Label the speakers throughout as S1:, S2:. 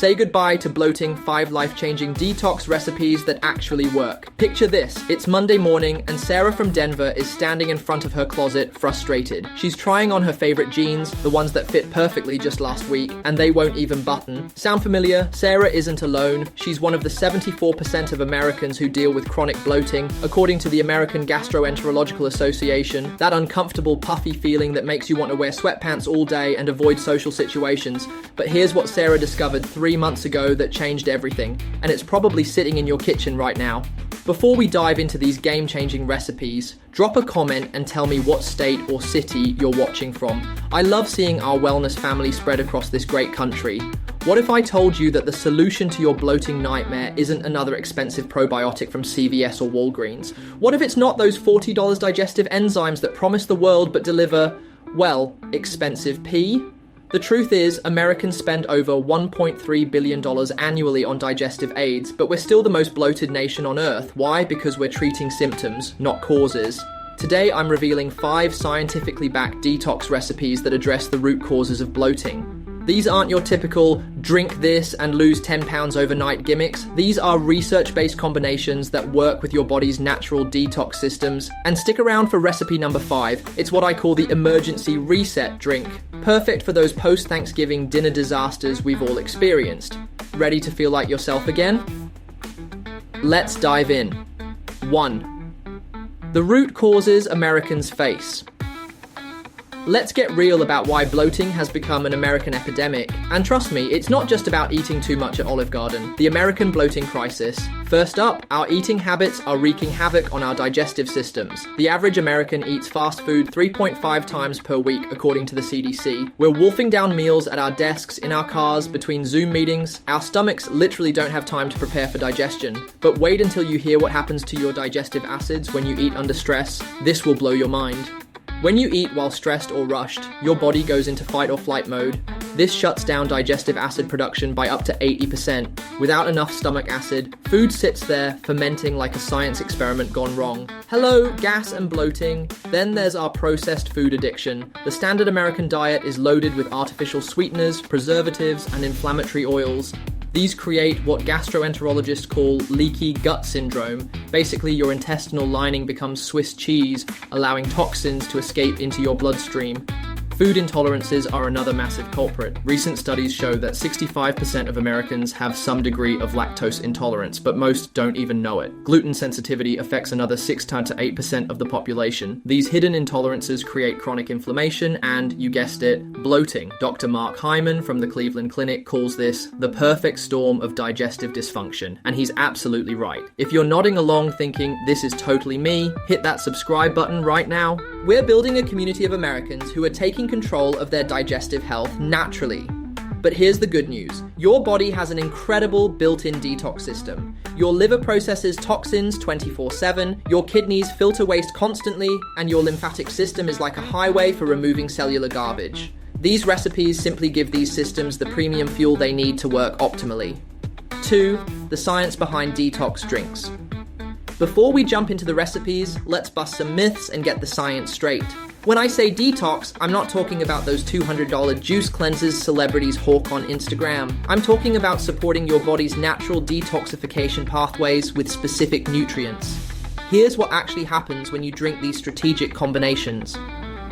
S1: Say goodbye to bloating 5 life-changing detox recipes that actually work. Picture this, it's Monday morning and Sarah from Denver is standing in front of her closet, frustrated. She's trying on her favorite jeans, the ones that fit perfectly just last week, and they won't even button. Sound familiar? Sarah isn't alone. She's one of the 74% of Americans who deal with chronic bloating. According to the American Gastroenterological Association, that uncomfortable puffy feeling that makes you want to wear sweatpants all day and avoid social situations. But here's what Sarah discovered 3 months ago that changed everything, and it's probably sitting in your kitchen right now. Before we dive into these game-changing recipes, drop a comment and tell me what state or city you're watching from. I love seeing our wellness family spread across this great country. What if I told you that the solution to your bloating nightmare isn't another expensive probiotic from CVS or Walgreens? What if it's not those $40 digestive enzymes that promise the world but deliver, well, expensive pee? The truth is, Americans spend over $1.3 billion annually on digestive aids, but we're still the most bloated nation on Earth. Why? Because we're treating symptoms, not causes. Today, I'm revealing 5 scientifically backed detox recipes that address the root causes of bloating. These aren't your typical drink this and lose 10 pounds overnight gimmicks. These are research-based combinations that work with your body's natural detox systems. And stick around for recipe number 5. It's what I call the emergency reset drink. Perfect for those post-Thanksgiving dinner disasters we've all experienced. Ready to feel like yourself again? Let's dive in. 1. The root causes Americans face. Let's get real about why bloating has become an American epidemic. And trust me, it's not just about eating too much at Olive Garden. The American bloating crisis. First up, our eating habits are wreaking havoc on our digestive systems. The average American eats fast food 3.5 times per week, according to the CDC. We're wolfing down meals at our desks, in our cars, between Zoom meetings. Our stomachs literally don't have time to prepare for digestion. But wait until you hear what happens to your digestive acids when you eat under stress. This will blow your mind. When you eat while stressed or rushed, your body goes into fight or flight mode. This shuts down digestive acid production by up to 80%. Without enough stomach acid, food sits there fermenting like a science experiment gone wrong. Hello, gas and bloating. Then there's our processed food addiction. The standard American diet is loaded with artificial sweeteners, preservatives, and inflammatory oils. These create what gastroenterologists call leaky gut syndrome. Basically, your intestinal lining becomes Swiss cheese, allowing toxins to escape into your bloodstream. Food intolerances are another massive culprit. Recent studies show that 65% of Americans have some degree of lactose intolerance, but most don't even know it. Gluten sensitivity affects another 6 to 8% of the population. These hidden intolerances create chronic inflammation and, you guessed it, bloating. Dr. Mark Hyman from the Cleveland Clinic calls this the perfect storm of digestive dysfunction, and he's absolutely right. If you're nodding along thinking, this is totally me, hit that subscribe button right now. We're building a community of Americans who are taking control of their digestive health naturally. But here's the good news. Your body has an incredible built-in detox system. Your liver processes toxins 24/7, your kidneys filter waste constantly, and your lymphatic system is like a highway for removing cellular garbage. These recipes simply give these systems the premium fuel they need to work optimally. 2. The science behind detox drinks. Before we jump into the recipes, let's bust some myths and get the science straight. When I say detox, I'm not talking about those $200 juice cleansers celebrities hawk on Instagram. I'm talking about supporting your body's natural detoxification pathways with specific nutrients. Here's what actually happens when you drink these strategic combinations.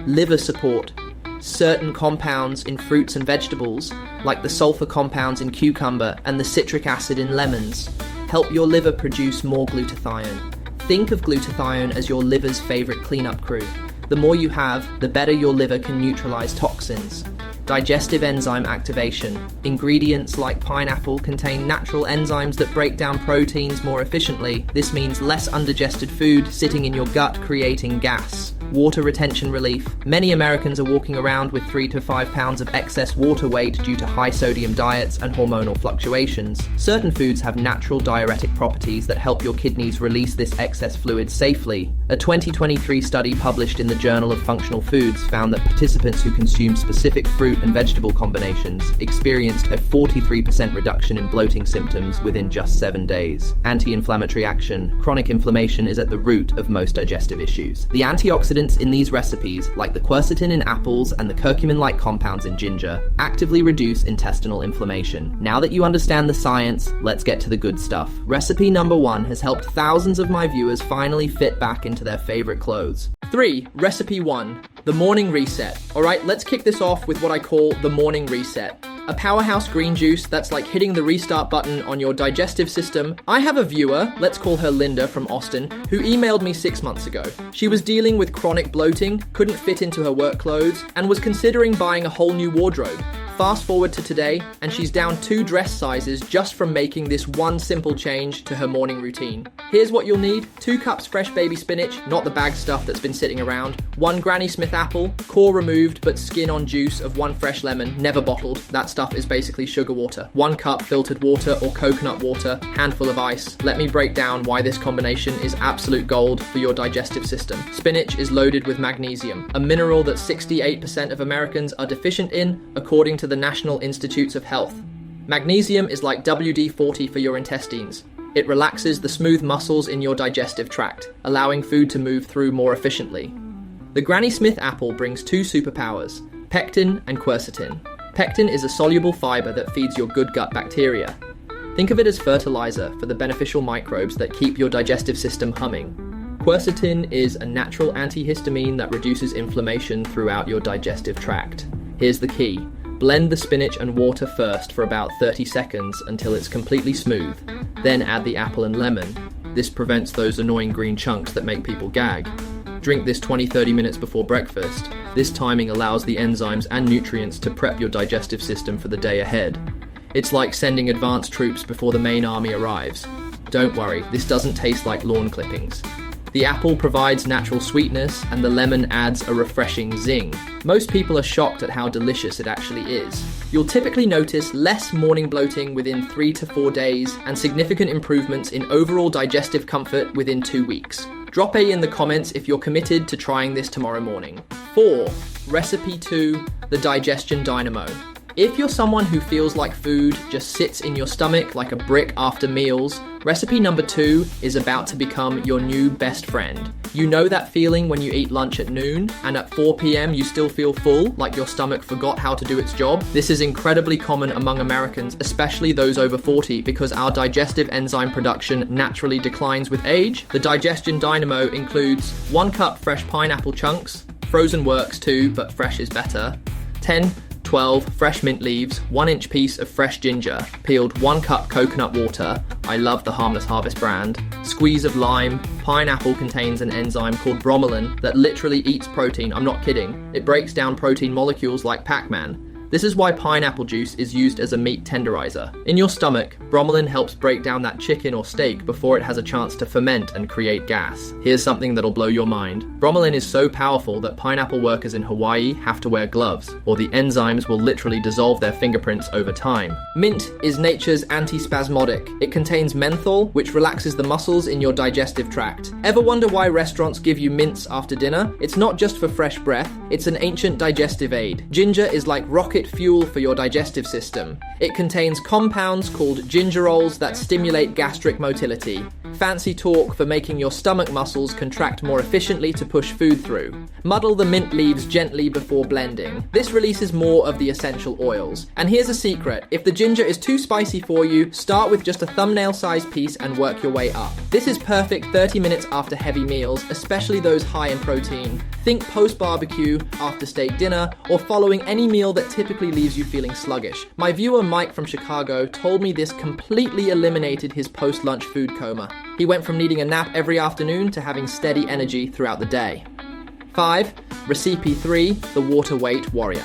S1: Liver support. Certain compounds in fruits and vegetables, like the sulfur compounds in cucumber and the citric acid in lemons, help your liver produce more glutathione. Think of glutathione as your liver's favorite cleanup crew. The more you have, the better your liver can neutralize toxins. Digestive enzyme activation. Ingredients like pineapple contain natural enzymes that break down proteins more efficiently. This means less undigested food sitting in your gut creating gas. Water retention relief. Many Americans are walking around with 3 to 5 pounds of excess water weight due to high sodium diets and hormonal fluctuations. Certain foods have natural diuretic properties that help your kidneys release this excess fluid safely. A 2023 study published in the Journal of Functional Foods found that participants who consumed specific fruit and vegetable combinations experienced a 43% reduction in bloating symptoms within just 7 days. Anti-inflammatory action. Chronic inflammation is at the root of most digestive issues. The antioxidants in these recipes, like the quercetin in apples and the curcumin-like compounds in ginger, actively reduce intestinal inflammation. Now that you understand the science, let's get to the good stuff. Recipe number 1 has helped thousands of my viewers finally fit back into their favorite clothes. 3. Recipe 1. The morning reset. Alright, let's kick this off with what I call the morning reset. A powerhouse green juice that's like hitting the restart button on your digestive system. I have a viewer, let's call her Linda from Austin, who emailed me 6 months ago. She was dealing with chronic bloating, couldn't fit into her work clothes, and was considering buying a whole new wardrobe. Fast forward to today, and she's down 2 dress sizes just from making this one simple change to her morning routine. Here's what you'll need: 2 cups fresh baby spinach, not the bag stuff that's been sitting around, 1 Granny Smith apple, core removed but skin on juice of 1 fresh lemon, never bottled, that stuff is basically sugar water, 1 cup filtered water or coconut water, handful of ice. Let me break down why this combination is absolute gold for your digestive system. Spinach is loaded with magnesium, a mineral that 68% of Americans are deficient in, according to the National Institutes of Health. Magnesium is like WD-40 for your intestines. It relaxes the smooth muscles in your digestive tract, allowing food to move through more efficiently. The Granny Smith apple brings 2 superpowers: pectin and quercetin. Pectin is a soluble fiber that feeds your good gut bacteria. Think of it as fertilizer for the beneficial microbes that keep your digestive system humming. Quercetin is a natural antihistamine that reduces inflammation throughout your digestive tract. Here's the key. Blend the spinach and water first for about 30 seconds until it's completely smooth. Then add the apple and lemon. This prevents those annoying green chunks that make people gag. Drink this 20-30 minutes before breakfast. This timing allows the enzymes and nutrients to prep your digestive system for the day ahead. It's like sending advance troops before the main army arrives. Don't worry, this doesn't taste like lawn clippings. The apple provides natural sweetness, and the lemon adds a refreshing zing. Most people are shocked at how delicious it actually is. You'll typically notice less morning bloating within 3 to 4 days, and significant improvements in overall digestive comfort within 2 weeks. Drop A in the comments if you're committed to trying this tomorrow morning. 4. Recipe 2. The Digestion Dynamo. If you're someone who feels like food just sits in your stomach like a brick after meals, recipe number 2 is about to become your new best friend. You know that feeling when you eat lunch at noon, and at 4 p.m. you still feel full, like your stomach forgot how to do its job? This is incredibly common among Americans, especially those over 40, because our digestive enzyme production naturally declines with age. The Digestion Dynamo includes 1 cup fresh pineapple chunks, frozen works too, but fresh is better, 12 fresh mint leaves, 1-inch piece of fresh ginger, peeled 1 cup coconut water, I love the Harmless Harvest brand, squeeze of lime. Pineapple contains an enzyme called Bromelain that literally eats protein, I'm not kidding. It breaks down protein molecules like Pac-Man. This is why pineapple juice is used as a meat tenderizer. In your stomach, bromelain helps break down that chicken or steak before it has a chance to ferment and create gas. Here's something that'll blow your mind. Bromelain is so powerful that pineapple workers in Hawaii have to wear gloves, or the enzymes will literally dissolve their fingerprints over time. Mint is nature's antispasmodic. It contains menthol, which relaxes the muscles in your digestive tract. Ever wonder why restaurants give you mints after dinner? It's not just for fresh breath, it's an ancient digestive aid. Ginger is like rocket fuel for your digestive system. It contains compounds called gingerols that stimulate gastric motility. Fancy talk for making your stomach muscles contract more efficiently to push food through. Muddle the mint leaves gently before blending. This releases more of the essential oils. And here's a secret. If the ginger is too spicy for you, start with just a thumbnail-sized piece and work your way up. This is perfect 30 minutes after heavy meals, especially those high in protein. Think post-barbecue, after steak dinner, or following any meal that typically leaves you feeling sluggish. My viewer Mike from Chicago told me this completely eliminated his post-lunch food coma. He went from needing a nap every afternoon to having steady energy throughout the day. 5. Recipe 3, the water weight warrior.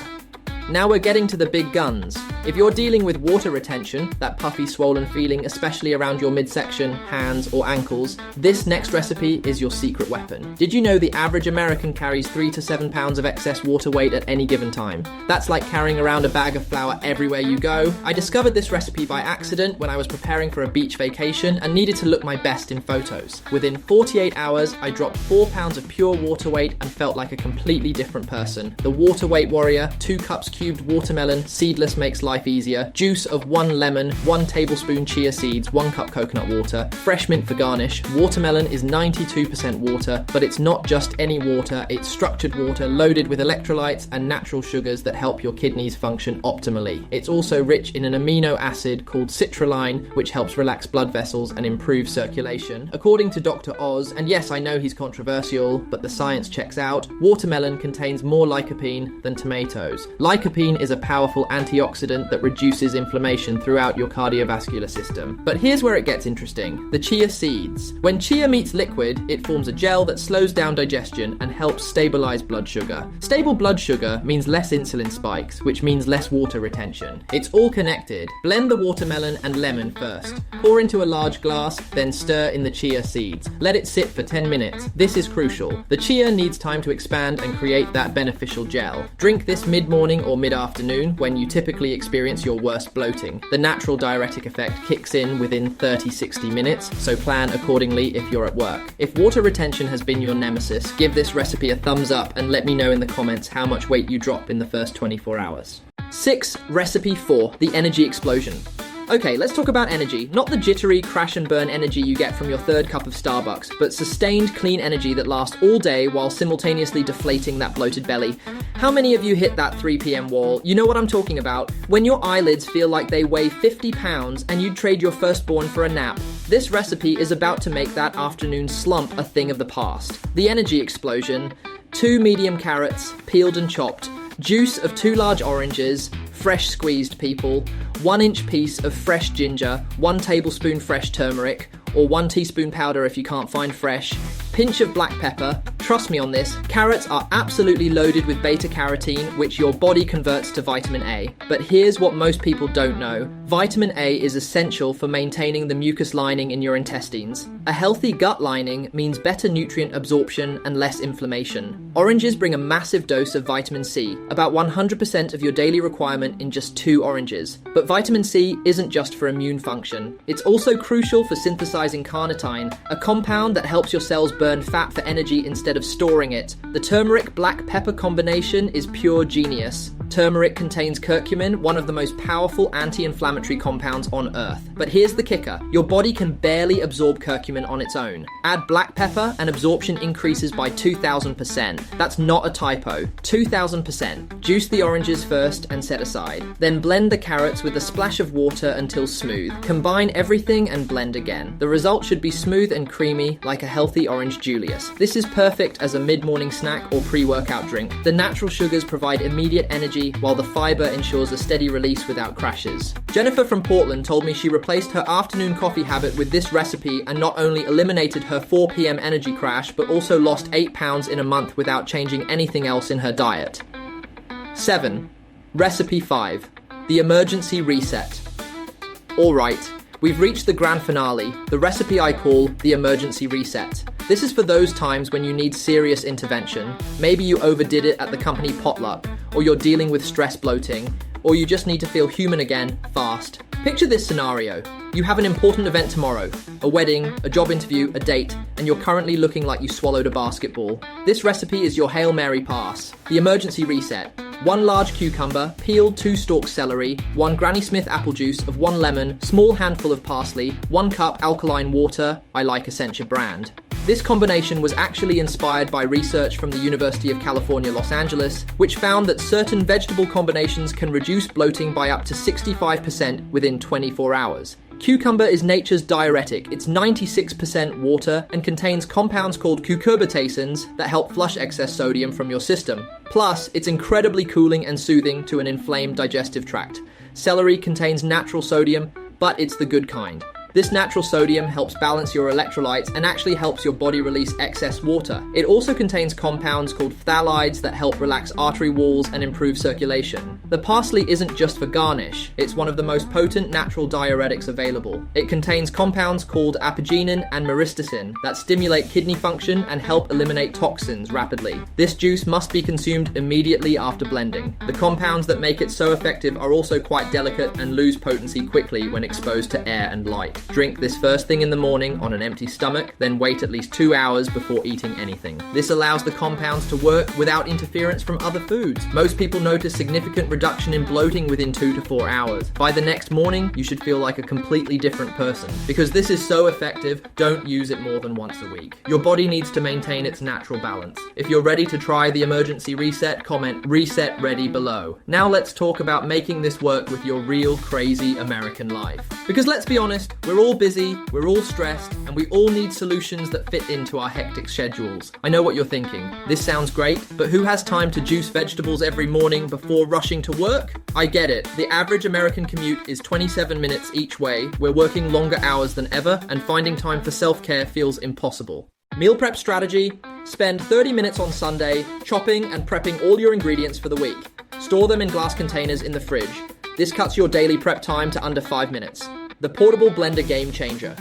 S1: Now we're getting to the big guns. If you're dealing with water retention, that puffy, swollen feeling, especially around your midsection, hands, or ankles, this next recipe is your secret weapon. Did you know the average American carries 3 to 7 pounds of excess water weight at any given time? That's like carrying around a bag of flour everywhere you go. I discovered this recipe by accident when I was preparing for a beach vacation and needed to look my best in photos. Within 48 hours, I dropped 4 pounds of pure water weight and felt like a completely different person. The water weight warrior, 2 cups cubed watermelon, seedless makes life easier, juice of 1 lemon, 1 tablespoon chia seeds, 1 cup coconut water, fresh mint for garnish. Watermelon is 92% water, but it's not just any water, it's structured water loaded with electrolytes and natural sugars that help your kidneys function optimally. It's also rich in an amino acid called citrulline, which helps relax blood vessels and improve circulation. According to Dr. Oz, and yes, I know he's controversial, but the science checks out, watermelon contains more lycopene than tomatoes. Lycopene is a powerful antioxidant that reduces inflammation throughout your cardiovascular system. But here's where it gets interesting. The chia seeds. When chia meets liquid, it forms a gel that slows down digestion and helps stabilize blood sugar. Stable blood sugar means less insulin spikes, which means less water retention. It's all connected. Blend the watermelon and lemon first. Pour into a large glass, then stir in the chia seeds. Let it sit for 10 minutes. This is crucial. The chia needs time to expand and create that beneficial gel. Drink this mid-morning or mid-afternoon when you typically experience your worst bloating. The natural diuretic effect kicks in within 30-60 minutes, so plan accordingly if you're at work. If water retention has been your nemesis, give this recipe a thumbs up and let me know in the comments how much weight you drop in the first 24 hours. 6. Recipe 4. The energy explosion. Okay, let's talk about energy. Not the jittery, crash and burn energy you get from your third cup of Starbucks, but sustained, clean energy that lasts all day while simultaneously deflating that bloated belly. How many of you hit that 3 p.m. wall? You know what I'm talking about. When your eyelids feel like they weigh 50 pounds and you'd trade your firstborn for a nap. This recipe is about to make that afternoon slump a thing of the past. The energy explosion: 2 medium carrots, peeled and chopped, juice of 2 large oranges, fresh squeezed people, 1-inch piece of fresh ginger, 1 tablespoon fresh turmeric, or 1 teaspoon powder if you can't find fresh, pinch of black pepper. Trust me on this, carrots are absolutely loaded with beta-carotene, which your body converts to vitamin A. But here's what most people don't know. Vitamin A is essential for maintaining the mucus lining in your intestines. A healthy gut lining means better nutrient absorption and less inflammation. Oranges bring a massive dose of vitamin C, about 100% of your daily requirement in just 2 oranges. But vitamin C isn't just for immune function. It's also crucial for synthesizing carnitine, a compound that helps your cells burn fat for energy instead of storing it. The turmeric-black pepper combination is pure genius. Turmeric contains curcumin, one of the most powerful anti-inflammatory compounds on Earth. But here's the kicker. Your body can barely absorb curcumin on its own. Add black pepper and absorption increases by 2,000%. That's not a typo. 2,000%. Juice the oranges first and set aside. Then blend the carrots with a splash of water until smooth. Combine everything and blend again. The result should be smooth and creamy, like a healthy orange Julius. This is perfect as a mid-morning snack or pre-workout drink. The natural sugars provide immediate energy, while the fiber ensures a steady release without crashes. Jennifer from Portland told me she replaced her afternoon coffee habit with this recipe and not only eliminated her 4 p.m. energy crash, but also lost 8 pounds in a month without changing anything else in her diet. 7. Recipe 5. The emergency reset. Alright, we've reached the grand finale, the recipe I call the emergency reset. This is for those times when you need serious intervention. Maybe you overdid it at the company potluck, or you're dealing with stress bloating, or you just need to feel human again, fast. Picture this scenario. You have an important event tomorrow, a wedding, a job interview, a date, and you're currently looking like you swallowed a basketball. This recipe is your Hail Mary pass. The emergency reset. 1 large cucumber, peeled 2 stalks celery, 1 Granny Smith apple juice of 1 lemon, small handful of parsley, 1 cup alkaline water, I like Essentia brand. This combination was actually inspired by research from the University of California, Los Angeles, which found that certain vegetable combinations can reduce bloating by up to 65% within 24 hours. Cucumber is nature's diuretic. It's 96% water and contains compounds called cucurbitacins that help flush excess sodium from your system. Plus, it's incredibly cooling and soothing to an inflamed digestive tract. Celery contains natural sodium, but it's the good kind. This natural sodium helps balance your electrolytes and actually helps your body release excess water. It also contains compounds called phthalides that help relax artery walls and improve circulation. The parsley isn't just for garnish, it's one of the most potent natural diuretics available. It contains compounds called apigenin and myristicin that stimulate kidney function and help eliminate toxins rapidly. This juice must be consumed immediately after blending. The compounds that make it so effective are also quite delicate and lose potency quickly when exposed to air and light. Drink this first thing in the morning on an empty stomach, then wait at least 2 hours before eating anything. This allows the compounds to work without interference from other foods. Most people notice significant reduction in bloating within 2 to 4 hours. By the next morning, you should feel like a completely different person. Because this is so effective, don't use it more than once a week. Your body needs to maintain its natural balance. If you're ready to try the emergency reset, comment "reset ready" below. Now let's talk about making this work with your real crazy American life. Because let's be honest, we're all busy, we're all stressed, and we all need solutions that fit into our hectic schedules. I know what you're thinking. This sounds great, but who has time to juice vegetables every morning before rushing to work? I get it. The average American commute is 27 minutes each way. We're working longer hours than ever, and finding time for self-care feels impossible. Meal prep strategy: spend 30 minutes on Sunday chopping and prepping all your ingredients for the week. Store them in glass containers in the fridge. This cuts your daily prep time to under 5 minutes. The portable blender game changer.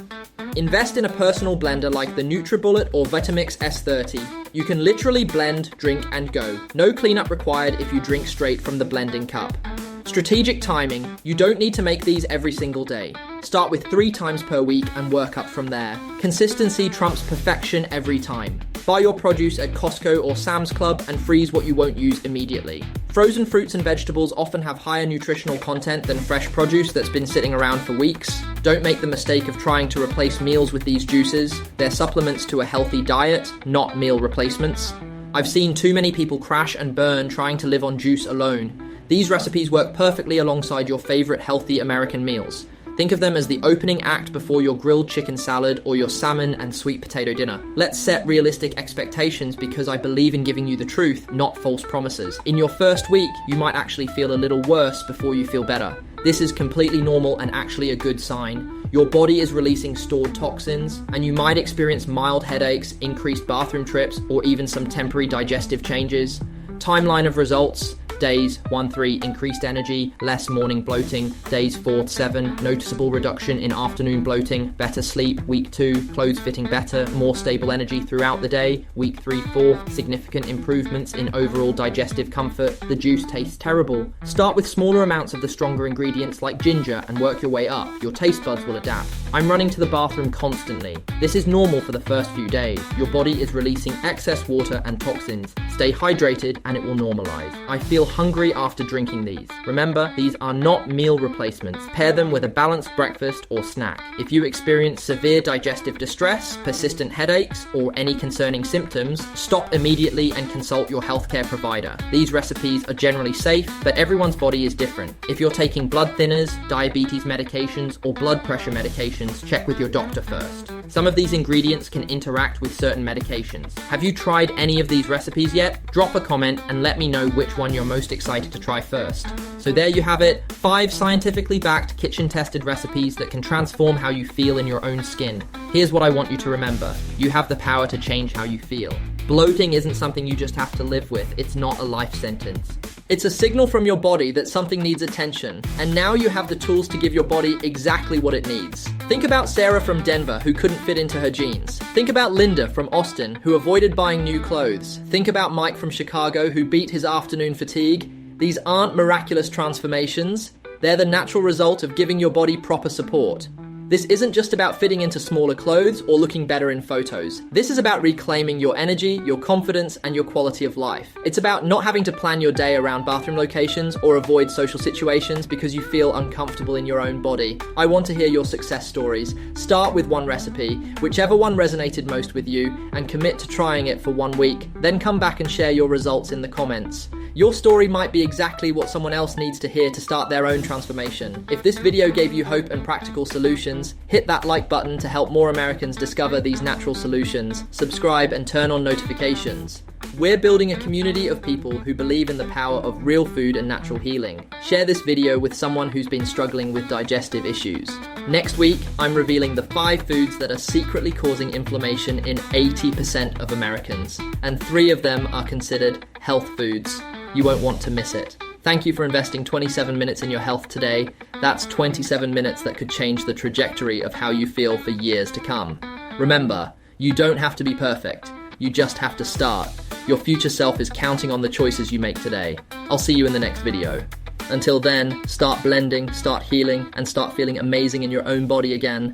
S1: Invest in a personal blender like the NutriBullet or Vitamix S30. You can literally blend, drink, and go. No cleanup required if you drink straight from the blending cup. Strategic timing. You don't need to make these every single day. Start with 3 times per week and work up from there. Consistency trumps perfection every time. Buy your produce at Costco or Sam's Club and freeze what you won't use immediately. Frozen fruits and vegetables often have higher nutritional content than fresh produce that's been sitting around for weeks. Don't make the mistake of trying to replace meals with these juices. They're supplements to a healthy diet, not meal replacements. I've seen too many people crash and burn trying to live on juice alone. These recipes work perfectly alongside your favorite healthy American meals. Think of them as the opening act before your grilled chicken salad or your salmon and sweet potato dinner. Let's set realistic expectations because I believe in giving you the truth, not false promises. In your first week, you might actually feel a little worse before you feel better. This is completely normal and actually a good sign. Your body is releasing stored toxins, and you might experience mild headaches, increased bathroom trips, or even some temporary digestive changes. Timeline of results: days 1-3, increased energy, less morning bloating. Days 4-7, noticeable reduction in afternoon bloating, better sleep. Week 2, clothes fitting better, more stable energy throughout the day. Week 3-4, significant improvements in overall digestive comfort. The juice tastes terrible. Start with smaller amounts of the stronger ingredients like ginger and work your way up. Your taste buds will adapt. I'm running to the bathroom constantly. This is normal for the first few days. Your body is releasing excess water and toxins. Stay hydrated and it will normalize. I feel hungry after drinking these. Remember, these are not meal replacements. Pair them with a balanced breakfast or snack. If you experience severe digestive distress, persistent headaches, or any concerning symptoms, stop immediately and consult your healthcare provider. These recipes are generally safe, but everyone's body is different. If you're taking blood thinners, diabetes medications, or blood pressure medications, check with your doctor first. Some of these ingredients can interact with certain medications. Have you tried any of these recipes yet? Drop a comment and let me know which one you're most excited to try first. So there you have it, 5 scientifically backed, kitchen tested recipes that can transform how you feel in your own skin. Here's what I want you to remember. You have the power to change how you feel. Bloating isn't something you just have to live with. It's not a life sentence. It's a signal from your body that something needs attention, and now you have the tools to give your body exactly what it needs. Think about Sarah from Denver, who couldn't fit into her jeans. Think about Linda from Austin, who avoided buying new clothes. Think about Mike from Chicago, who beat his afternoon fatigue. These aren't miraculous transformations. They're the natural result of giving your body proper support. This isn't just about fitting into smaller clothes or looking better in photos. This is about reclaiming your energy, your confidence, and your quality of life. It's about not having to plan your day around bathroom locations or avoid social situations because you feel uncomfortable in your own body. I want to hear your success stories. Start with one recipe, whichever one resonated most with you, and commit to trying it for 1 week. Then come back and share your results in the comments. Your story might be exactly what someone else needs to hear to start their own transformation. If this video gave you hope and practical solutions, hit that like button to help more Americans discover these natural solutions. Subscribe and turn on notifications. We're building a community of people who believe in the power of real food and natural healing. Share this video with someone who's been struggling with digestive issues. Next week, I'm revealing the 5 foods that are secretly causing inflammation in 80% of Americans, and 3 of them are considered health foods. You won't want to miss it. Thank you for investing 27 minutes in your health today. That's 27 minutes that could change the trajectory of how you feel for years to come. Remember, you don't have to be perfect. You just have to start. Your future self is counting on the choices you make today. I'll see you in the next video. Until then, start blending, start healing, and start feeling amazing in your own body again.